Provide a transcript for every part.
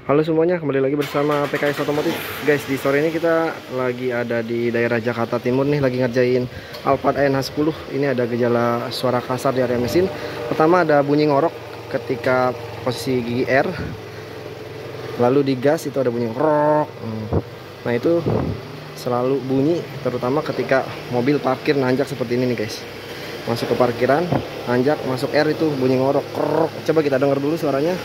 Halo semuanya, kembali lagi bersama PKS Otomotif. Guys, di sore ini kita lagi ada di daerah Jakarta Timur nih, lagi ngerjain Alphard ANH10. Ini ada gejala suara kasar di area mesin. Pertama ada bunyi ngorok ketika posisi gigi R. Lalu di gas itu ada bunyi ngorok. Nah itu selalu bunyi terutama ketika mobil parkir nanjak seperti ini nih guys. Masuk ke parkiran, nanjak, masuk R itu bunyi ngorok. Coba kita dengar dulu suaranya.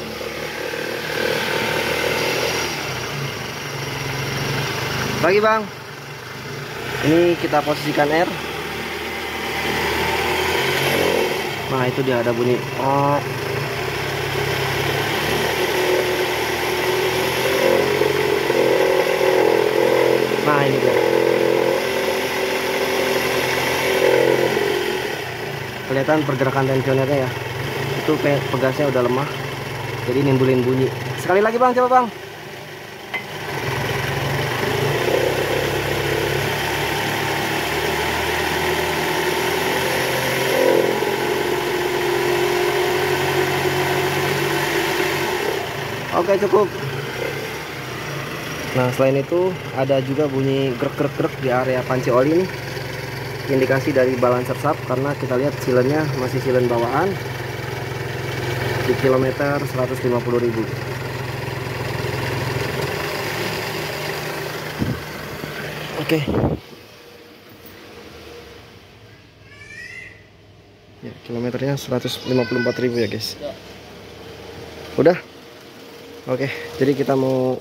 Lagi bang, ini kita posisikan R. Nah itu dia ada bunyi. Nah ini dia. Kelihatan pergerakan tensionernya ya. Itu kayak pegasnya udah lemah, jadi nimbulin bunyi. Sekali lagi bang, coba bang. Oke cukup. Nah selain itu ada juga bunyi grek di area panci oli ini, indikasi dari balancer sub karena kita lihat silennya masih silen bawaan di kilometer 150.000. Oke. Ya, kilometernya 154.000 ya guys. Udah. Oke, jadi kita mau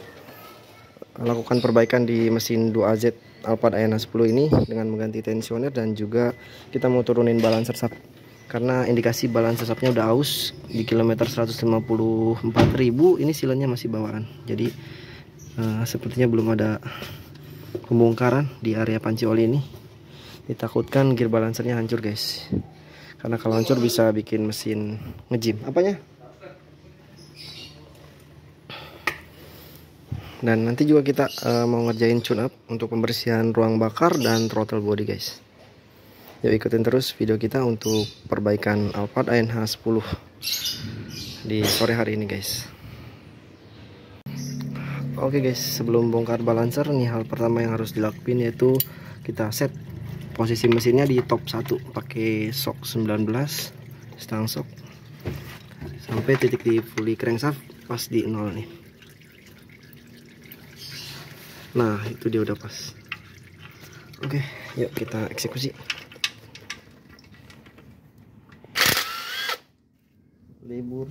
lakukan perbaikan di mesin 2AZ Alphard ANH10 ini dengan mengganti tensioner dan juga kita mau turunin balancer sub karena indikasi balancer subnya udah aus di kilometer 154.000. Ini silennya masih bawaan, jadi sepertinya belum ada pembongkaran di area panci oli ini. Ditakutkan gear balancernya hancur guys, karena kalau hancur bisa bikin mesin ngejim. Apanya? Dan nanti juga kita mau ngerjain tune up untuk pembersihan ruang bakar dan throttle body guys. Yuk ikutin terus video kita untuk perbaikan Alphard ANH10 di sore hari ini guys. Oke guys, sebelum bongkar balancer nih, hal pertama yang harus dilakuin yaitu kita set posisi mesinnya di top 1 pakai shock 19 stang shock sampai titik di fully crankshaft pas di 0 nih. Nah itu dia udah pas. Oke, yuk kita eksekusi. Libur.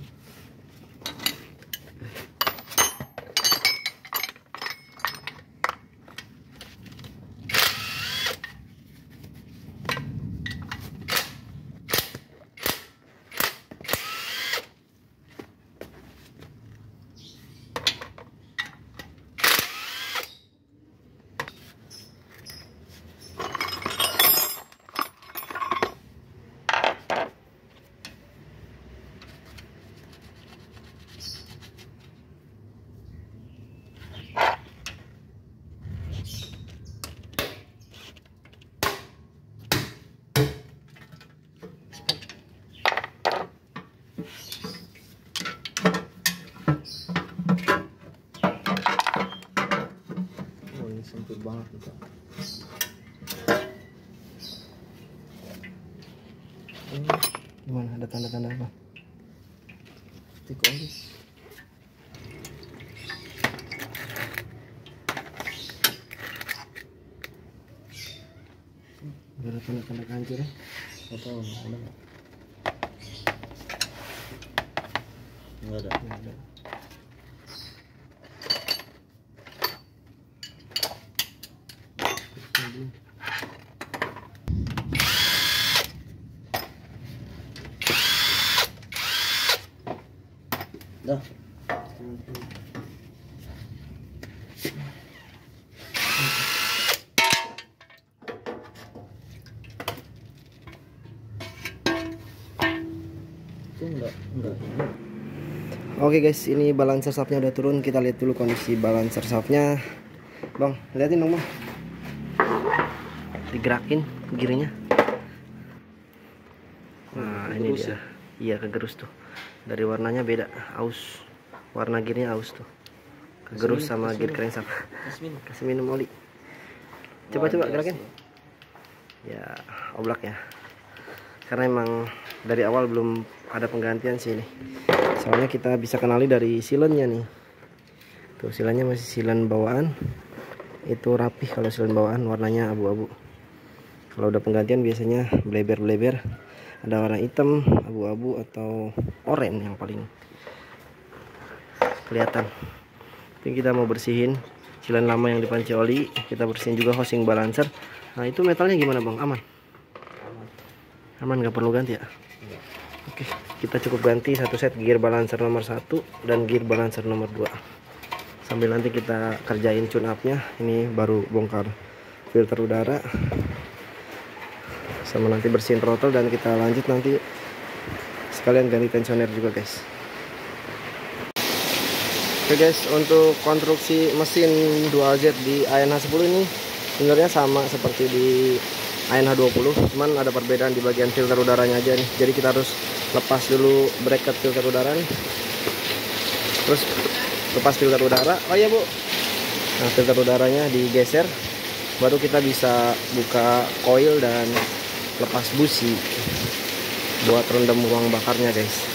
Sempit banget kita. Gimana, ada tanda-tanda apa? Stick oli. Ada tanda-tanda hancur ya? Atau ada nggak? Nggak ada. Nggak ada. Dah. Enggak. Oke guys, ini balancer shaftnya udah turun. Kita lihat dulu kondisi balancer shaftnya. Bang, liatin dong bang. Digerakin girinya. Nah ini dia. Iya kegerus tuh. Dari warnanya beda, aus. Warna gearnya aus tuh. gerus sama gear crankshaft. Kasih minum oli. Coba gerakin. Ya, oblak ya. Karena emang dari awal belum ada penggantian sih ini. Soalnya kita bisa kenali dari silennya nih. Tuh silennya masih silen bawaan. Itu rapih kalau silen bawaan, warnanya abu-abu. Kalau udah penggantian biasanya bleber-bleber. Ada warna hitam, abu-abu atau oranye yang paling kelihatan. Ini kita mau bersihin silen lama yang dipanci oli. Kita bersihin juga housing balancer. Nah itu metalnya gimana bang? Aman? Aman, nggak perlu ganti ya? Oke, kita cukup ganti satu set gear balancer nomor 1 dan gear balancer nomor 2. Sambil nanti kita kerjain tune up-nya. Ini baru bongkar filter udara. Sama nanti bersihin throttle dan kita lanjut nanti sekalian ganti tensioner juga guys. Oke guys, untuk konstruksi mesin 2Z di ANH10 ini sebenarnya sama seperti di ANH20, cuman ada perbedaan di bagian filter udaranya aja nih. Jadi kita harus lepas dulu bracket filter udara nih, terus lepas filter udara. Oh iya bu, nah filter udaranya digeser, baru kita bisa buka coil dan lepas busi buat rendam ruang bakarnya guys.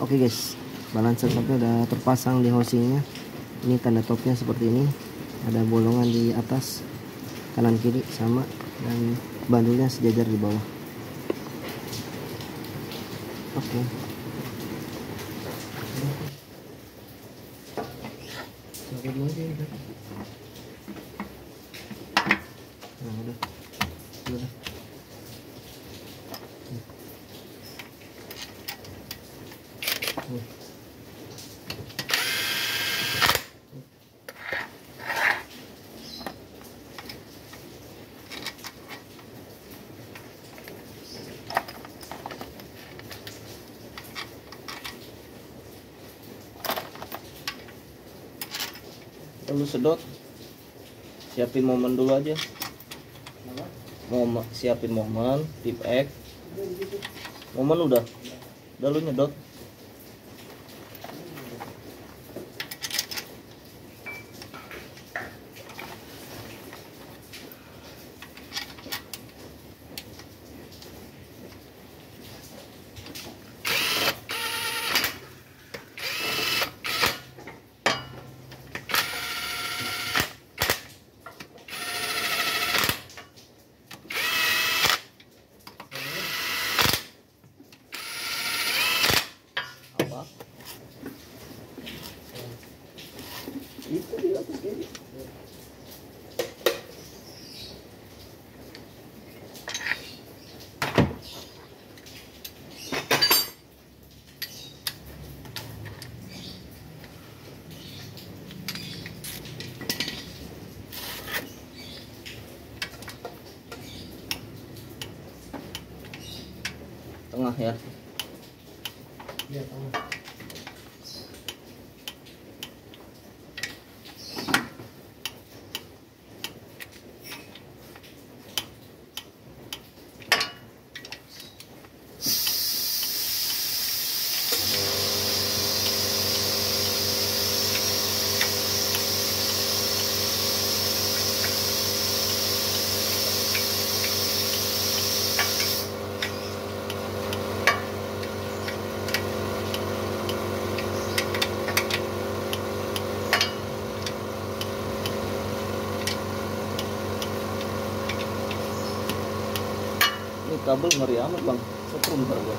Oke guys, balancer topnya udah terpasang di housingnya. Ini tanda topnya seperti ini, ada bolongan di atas, kanan kiri sama, dan bandulnya sejajar di bawah. Oke. pakai dua aja ya. Nah udah. Lu sedot, siapin momen dulu aja. Mau siapin momen, tip X. Momen udah lu nyedot. Apa? Itu di atas ini. Tengah ya. Iya, tengah. Ini kabel ngeri amat bang, setrum ntar gua.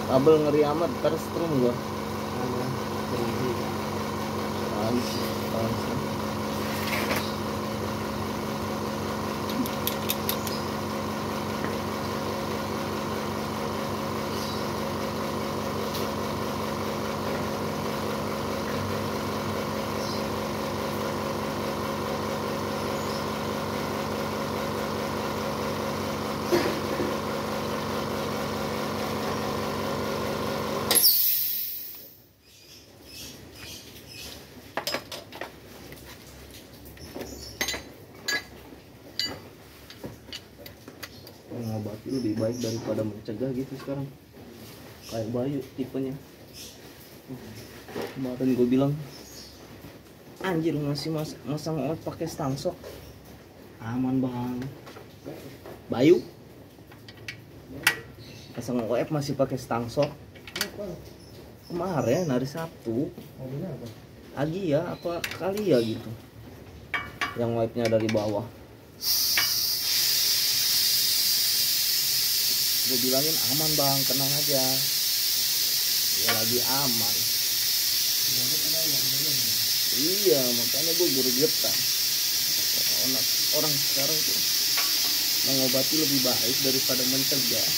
Kabel ngeri amat, ntar setrum gua. Mengobati lebih baik daripada mencegah gitu sekarang. Kayak Bayu tipenya. Kemarin gue bilang, anjir masih masang obat pakai stangsok, aman bang. Bayu pasang OF masih pakai stangsok. Kemarin hari Sabtu. Agi ya apa kali ya gitu. Yang wipe-nya dari bawah. Gue bilangin aman bang, tenang aja. Ya lagi aman. Iya, makanya gue gergetan. Orang sekarang tuh mengobati lebih baik daripada mencegah.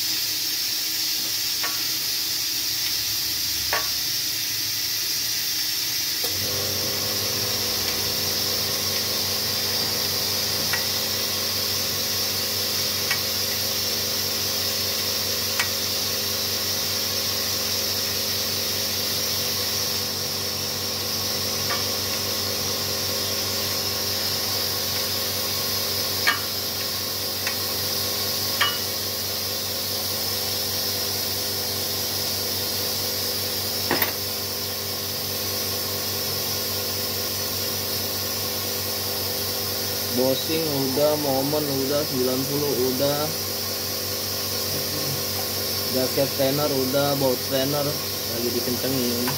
Bosing udah, momen udah, 90 udah. Gasket strainer udah, baut strainer lagi dikencengin.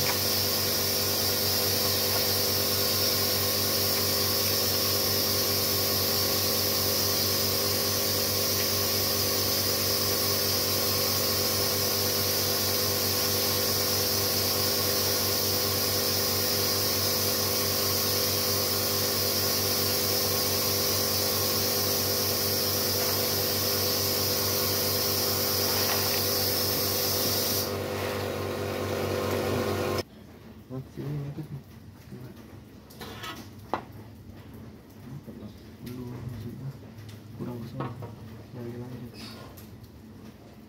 Kurang kesana, lanjut.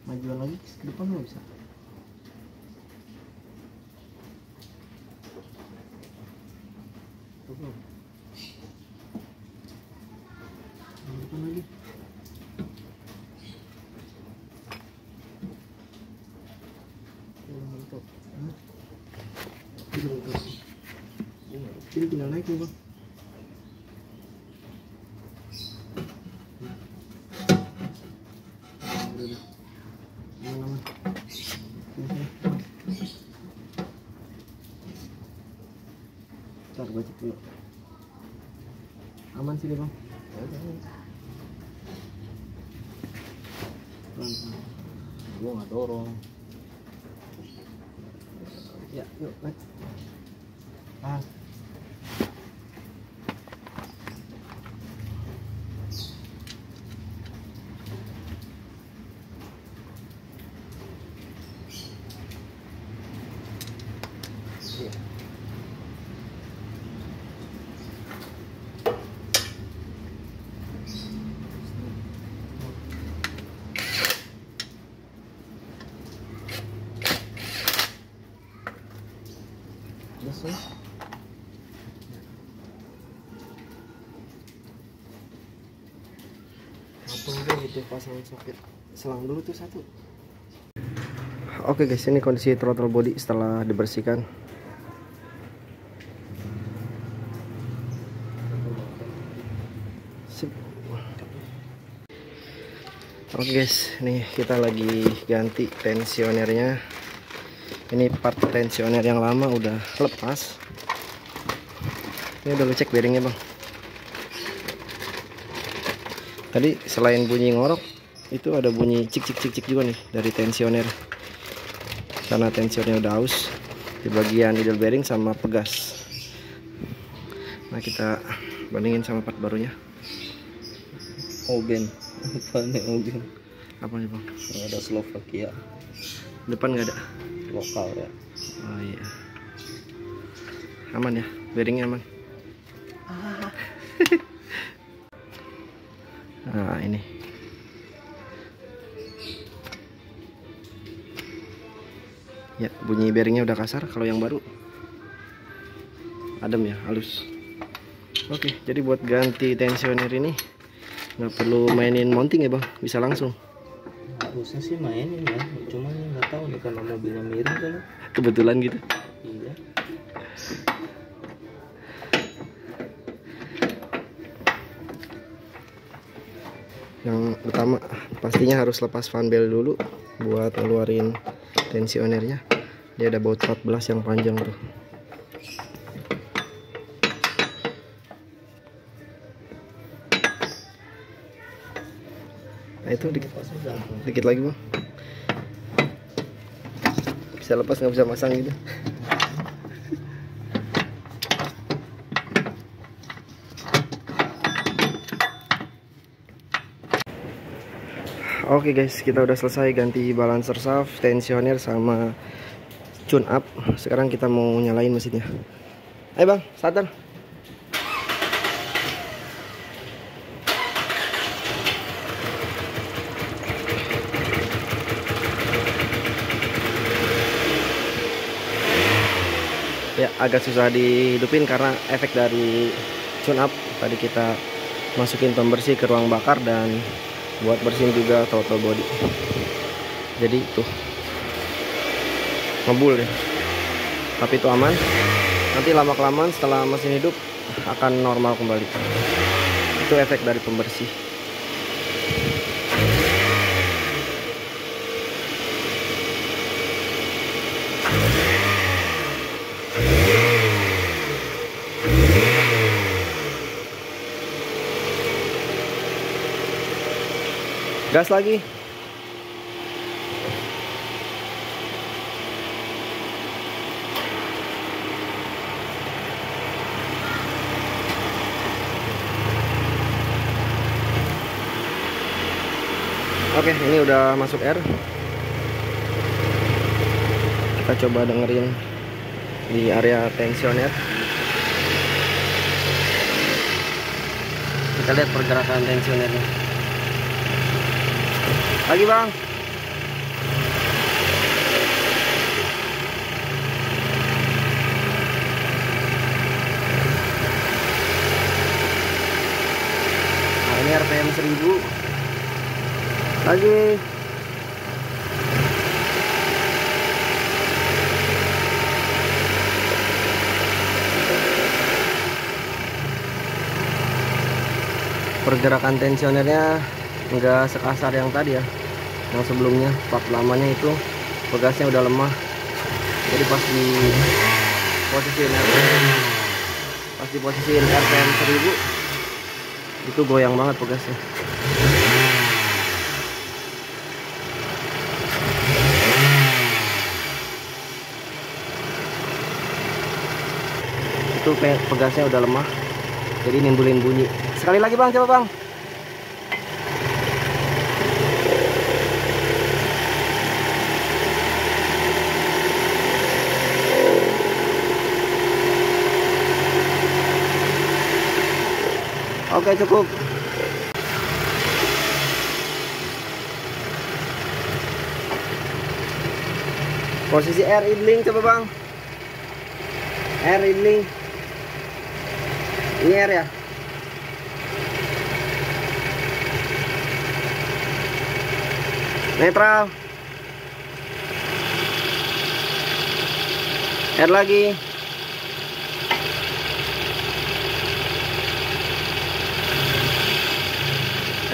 Majuan lagi ke depan nggak bisa. Depan lagi. Mantap. Ini tinggal naik nih bang. Ntar gue cek dulu. Aman sih deh bang. Pelan-pelan. Gua nggak dorong. Ya, yuk, let's. Ah. Ya. Selesai. Potong deh itu pasang soket selang dulu tuh satu. Oke guys, ini kondisi throttle body setelah dibersihkan. Sip. Oke guys, nih kita lagi ganti tensionernya. Ini part tensioner yang lama udah lepas. Ini udah lu cek bearingnya bang. Tadi selain bunyi ngorok, itu ada bunyi cik cik cik cik juga nih dari tensioner. Karena tensionernya udah aus di bagian idle bearing sama pegas. Nah kita bandingin sama part barunya. Oben. Apa nih Oben? Apa nih bang? Yang ada Slovakia. Depan nggak ada. Lokal ya. Oh iya. Aman ya, bearingnya aman. Nah ini. Ya, bunyi bearingnya udah kasar. Kalau yang baru adem ya, halus. Oke, jadi buat ganti tensioner ini nggak perlu mainin mounting ya bang, bisa langsung. Harusnya sih mainin ya, cuman nggak tahu nih karena mobilnya miring kan. Kebetulan gitu. Iya. Yang pertama pastinya harus lepas fan belt dulu buat ngeluarin tensionernya. Dia ada baut 14 yang panjang tuh. Nah itu dikit lagi bang. Bisa lepas nggak bisa masang gitu. Oke guys, kita udah selesai ganti balancer shaft, tensioner sama tune up. Sekarang kita mau nyalain mesinnya. Ayo bang, starter. Ya agak susah dihidupin karena efek dari tune up. Tadi kita masukin pembersih ke ruang bakar dan buat bersihin juga throttle body. Jadi tuh ngebul ya, tapi itu aman. Nanti lama kelamaan setelah mesin hidup akan normal kembali. Itu efek dari pembersih. Gas lagi. Oke, ini udah masuk air. Kita coba dengerin di area tensioner. Kita lihat pergerakan tensionernya. Lagi bang. Nah, ini RPM 1000. Lagi. Pergerakan tensionernya enggak sekasar yang tadi ya, yang sebelumnya. Part lamanya itu pegasnya udah lemah, jadi pas posisiin RPM 1000 itu goyang banget pegasnya. Itu pegasnya udah lemah, jadi nimbulin bunyi. Sekali lagi bang, coba bang. Oke, cukup. Posisi air idling coba bang. Air idling. Ini air ya. Netral. Air lagi.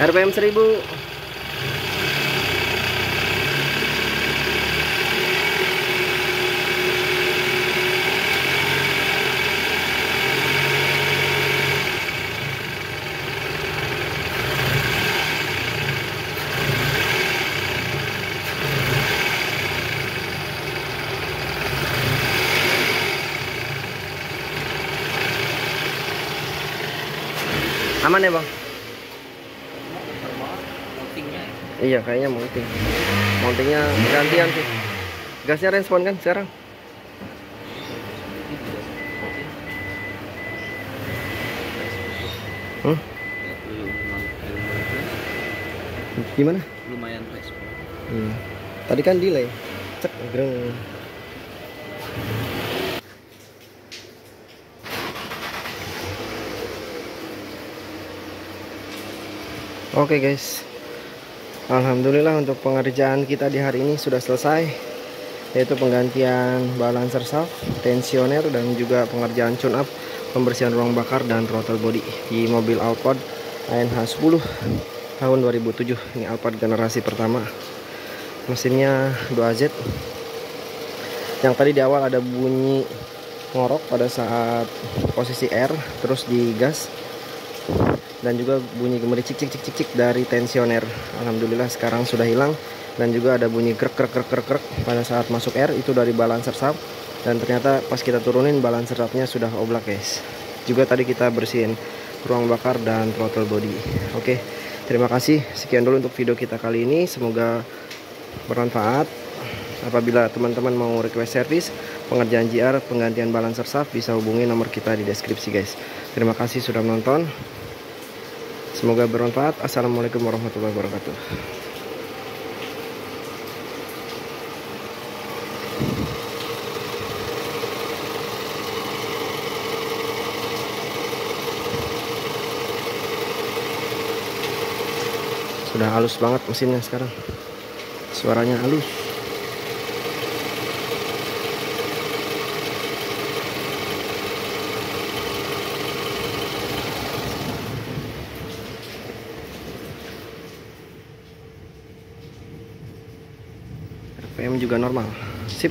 RPM 1000. Aman ya bang? Iya kayaknya mounting. Mountingnya gantian sih. Gasnya respon kan sekarang? Gimana? Lumayan respon. Tadi kan delay. Cek greng. Oke guys, alhamdulillah untuk pengerjaan kita di hari ini sudah selesai, yaitu penggantian balancer shaft, tensioner, dan juga pengerjaan tune up, pembersihan ruang bakar dan throttle body di mobil Alphard ANH10 tahun 2007. Ini Alphard generasi pertama, mesinnya 2AZ. Yang tadi di awal ada bunyi ngorok pada saat posisi R, terus digas, dan juga bunyi gemericik cik dari tensioner. Alhamdulillah sekarang sudah hilang. Dan juga ada bunyi krek pada saat masuk air, itu dari balancer shaft. Dan ternyata pas kita turunin balancer shaftnya sudah oblak guys. Juga tadi kita bersihin ruang bakar dan throttle body. Oke, terima kasih. Sekian dulu untuk video kita kali ini, semoga bermanfaat. Apabila teman-teman mau request service pengerjaan JR, penggantian balancer shaft, bisa hubungi nomor kita di deskripsi guys. Terima kasih sudah menonton. Semoga bermanfaat. Assalamualaikum warahmatullahi wabarakatuh. Sudah halus banget mesinnya sekarang. Suaranya halus. RPM juga normal. Sip.